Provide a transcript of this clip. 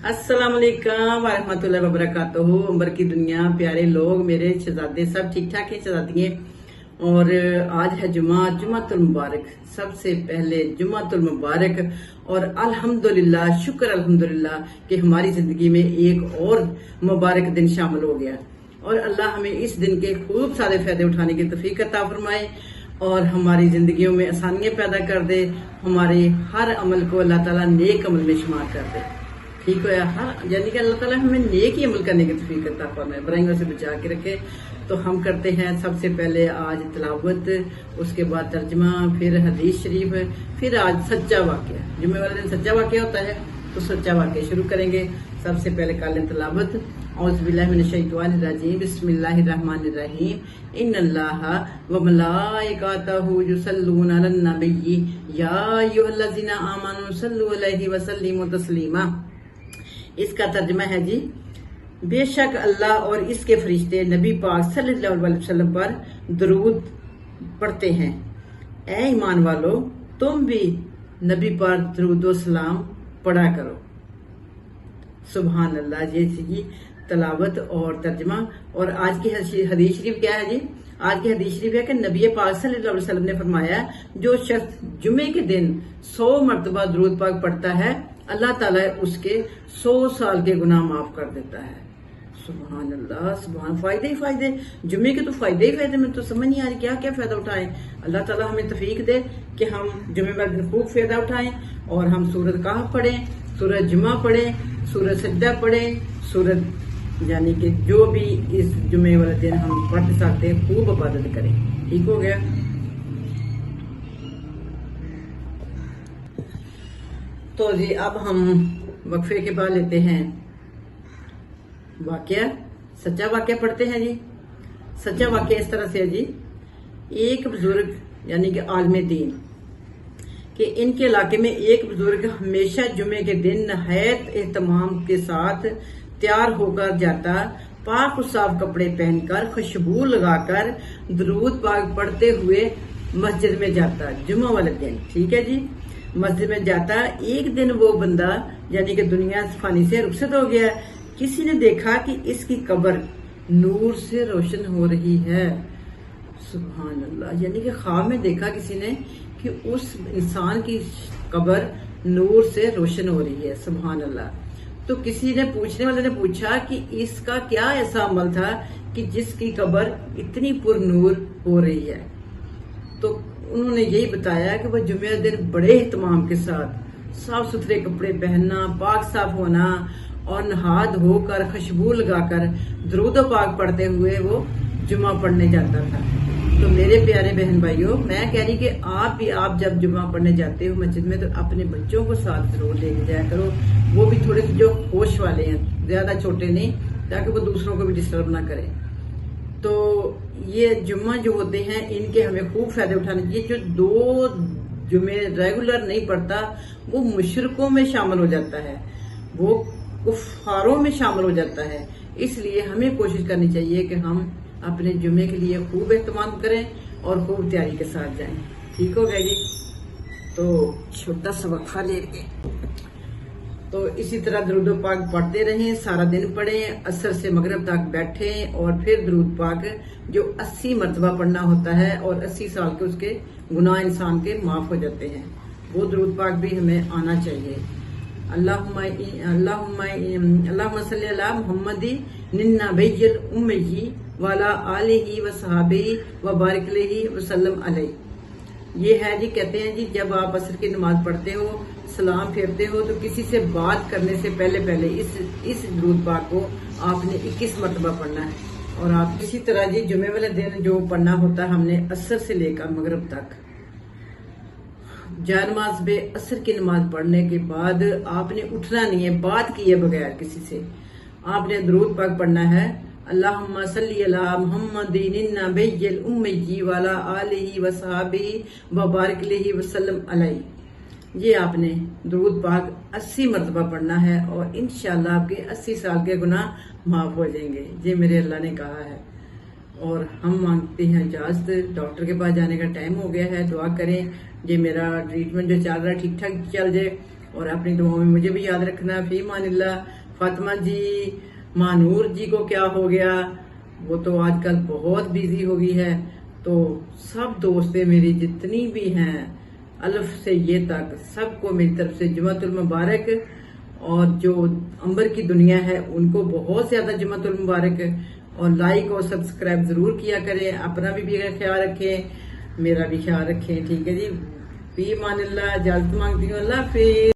अस्सलाम वालेकुम वरहमतुल्लाहि वबरकातुहू। अंबर की दुनिया, प्यारे लोग, मेरे शहजादे सब ठीक ठाक है, शहजादियाँ। और आज है जुमातुल मुबारक। सबसे पहले जुमातुल मुबारक और अल्हम्दुलिल्लाह, शुक्र अल्हम्दुलिल्लाह कि हमारी जिंदगी में एक और मुबारक दिन शामिल हो गया। और अल्लाह हमें इस दिन के खूब सारे फायदे उठाने की तौफीक अता फरमाए और हमारी जिंदगियों में आसानियां पैदा कर दे। हमारे हर अमल को अल्लाह ताला नेक अमल में शुमार कर दे। ठीक है, हर यानी कि अल्लाह ताला हमें नेक ही अमल करने की तौफीक अता फरमाए, बुराइयों से बचा के रखे। तो हम करते हैं सबसे पहले आज तिलावत, उसके बाद तर्जमा, फिर हदीस शरीफ, फिर आज सच्चा वाकया। जुम्मे वाले दिन सच्चा वाकया होता है, तो सच्चा वाकया शुरू करेंगे। सबसे पहले कर लें तिलावत। औज़ुबिल्लाहि मिनश्शैतानिर्रजीम, बिस्मिल्लाहिर्रहमानिर्रहीम। इन्नल्लाहा व मलाइकातहू युसल्लूना अलन नबिय्यि या अय्युहल्लज़ीना आमनू सल्लु अलैहि व सल्लिमू तस्लीमा। इसका तर्जुमा है जी, बेशक अल्लाह और इसके फरिश्ते नबी पाक सल्लल्लाहु अलैहि वसल्लम पर दरूद पढ़ते हैं। ए ईमान वालो, तुम भी नबी पर दरूद व सलाम पढ़ा करो। सुभान अल्लाह। ये जी तलावत और तर्जमा। और आज की हदीस शरीफ क्या है जी? आज की हदीस शरीफ है कि नबी पाक सल्लल्लाहु अलैहि वसल्लम ने फरमाया, जो शख्स जुमे के दिन 100 मरतबा दरूद पाक पढ़ता है, अल्लाह ताला उसके 100 साल के गुनाह माफ कर देता है। सुभान अल्लाह, सुभान। फायदे ही फायदे, जुम्मे के तो फायदे ही फायदे। में तो समझ नहीं आ रही क्या क्या फायदा उठाएं। अल्लाह ताला हमें तौफीक दे कि हम जुम्मे वाले दिन खूब फायदा उठाएं और हम सूरत कहफ पढ़ें, सूरत जुमा पढ़ें, सूरत सज्दा पढ़ें, सूरत यानी कि जो भी इस जुम्मे वाले दिन हम पढ़ सकते हैं, खूब इबादत करें। ठीक हो गया। तो जी अब हम वक्फे के बाद लेते हैं वाकया, सच्चा वाकया पढ़ते हैं जी। सच्चा वाकया इस तरह से है जी, एक बुजुर्ग यानी कि आलमे दीन कि इनके इलाके में एक बुजुर्ग हमेशा जुमे के दिन नहायत एहतमाम के साथ तैयार होकर जाता, पाक और साफ कपड़े पहनकर, खुशबू लगाकर, दरूद पाक पढ़ते हुए मस्जिद में जाता। जुमा वाले दिन, ठीक है जी, मस्जिद में जाता। एक दिन वो बंदा यानी कि दुनिया फानी से रुखसत हो गया। किसी ने देखा कि इसकी कब्र नूर से रोशन हो रही है। सुभान अल्लाह। यानी कि ख्वाब में देखा किसी ने कि उस इंसान की कब्र नूर से रोशन हो रही है। सुभान अल्लाह। तो किसी ने, पूछने वाले ने पूछा कि इसका क्या ऐसा अमल था कि जिसकी कब्र इतनी पुरनूर हो रही है? तो उन्होंने यही बताया कि वह जुमे दिन बड़े एहतमाम के साथ साफ सुथरे कपड़े पहनना, पाक साफ होना और नहा धोकर, खुशबू लगाकर, दरूद पाक पढ़ते हुए वो जुमा पढ़ने जाता था। तो मेरे प्यारे बहन भाइयों, मैं कह रही कि आप जब जुमा पढ़ने जाते हो मस्जिद में, तो अपने बच्चों को साथ जरूर लेके जाया करो। वो भी थोड़े से जो होश वाले हैं, ज्यादा छोटे नहीं, ताकि वो दूसरों को भी डिस्टर्ब ना करें। तो ये जुम्मा जो होते हैं, इनके हमें खूब फायदे उठाने चाहिए। जो 2 जुमे रेगुलर नहीं पढ़ता, वो मुशरिकों में शामिल हो जाता है, वो कुफारों में शामिल हो जाता है। इसलिए हमें कोशिश करनी चाहिए कि हम अपने जुमे के लिए खूब एहतमाम करें और खूब तैयारी के साथ जाएं। ठीक हो गया जी। तो छोटा सा वक्फा लेके तो इसी तरह दरूद पाक पढ़ते रहें, सारा दिन पढ़ें, असर से मगरिब तक बैठें और फिर दरूद पाक जो 80 मरतबा पढ़ना होता है और 80 साल के उसके गुनाह इंसान के माफ हो जाते हैं, वो दरूद पाक भी हमें आना चाहिए। अल्लाहुम्मा सल्ली अला मुहम्मदी निन्ना बैयल उम्मी वाला आलिही व सहाबी व बारिक अलैहि व सल्लम अलैहि। ये है जी, कहते हैं जी, जब आप असर की नमाज पढ़ते हो, सलाम फेरते हो, तो किसी से बात करने से पहले इस दरूद पाक को आपने 21 मरतबा पढ़ना है। और आप इसी तरह जी जुमे वाले दिन जो पढ़ना होता है, हमने असर से लेकर मगरिब तक, जानमाज में असर की नमाज पढ़ने के बाद आपने उठना नहीं है, बात किए बगैर किसी से आपने दरूद पाक पढ़ना है। अल्लाहुम्मा सल्ली अला मुहम्मदिन निन्ना बैयल उम्मी वाला आलिही व सहाबिही व बारिक अलैहि व सल्लम अलैहि। ये आपने दरूद पाक 80 मरतबा पढ़ना है और इंशाअल्लाह आपके 80 साल के गुनाह माफ हो जाएंगे। ये मेरे अल्लाह ने कहा है। और हम मांगते हैं इजाजत, डॉक्टर के पास जाने का टाइम हो गया है। दुआ करें ये मेरा ट्रीटमेंट जो चल रहा है ठीक ठाक चल जाए اور اپنی دعاؤں میں مجھے بھی یاد رکھنا. فی امان اللہ. فاطمہ جی، مانور جی کو کیا ہو گیا؟ وہ تو آج کل بہت بیزی ہو گئی ہے. تو سب دوستیں میری جتنی بھی ہیں الف سے یہ تک، سب کو میری طرف سے جمعۃ المبارک. اور جو امبر کی دنیا ہے ان کو بہت زیادہ جمعۃ المبارک. اور لائک اور سبسکرائب ضرور کیا کریں. اپنا بھی خیال رکھیں، میرا بھی خیال رکھیں. ٹھیک ہے جی. فی امان اللہ. اجازت مانگتی ہوں. اللہ حافظ.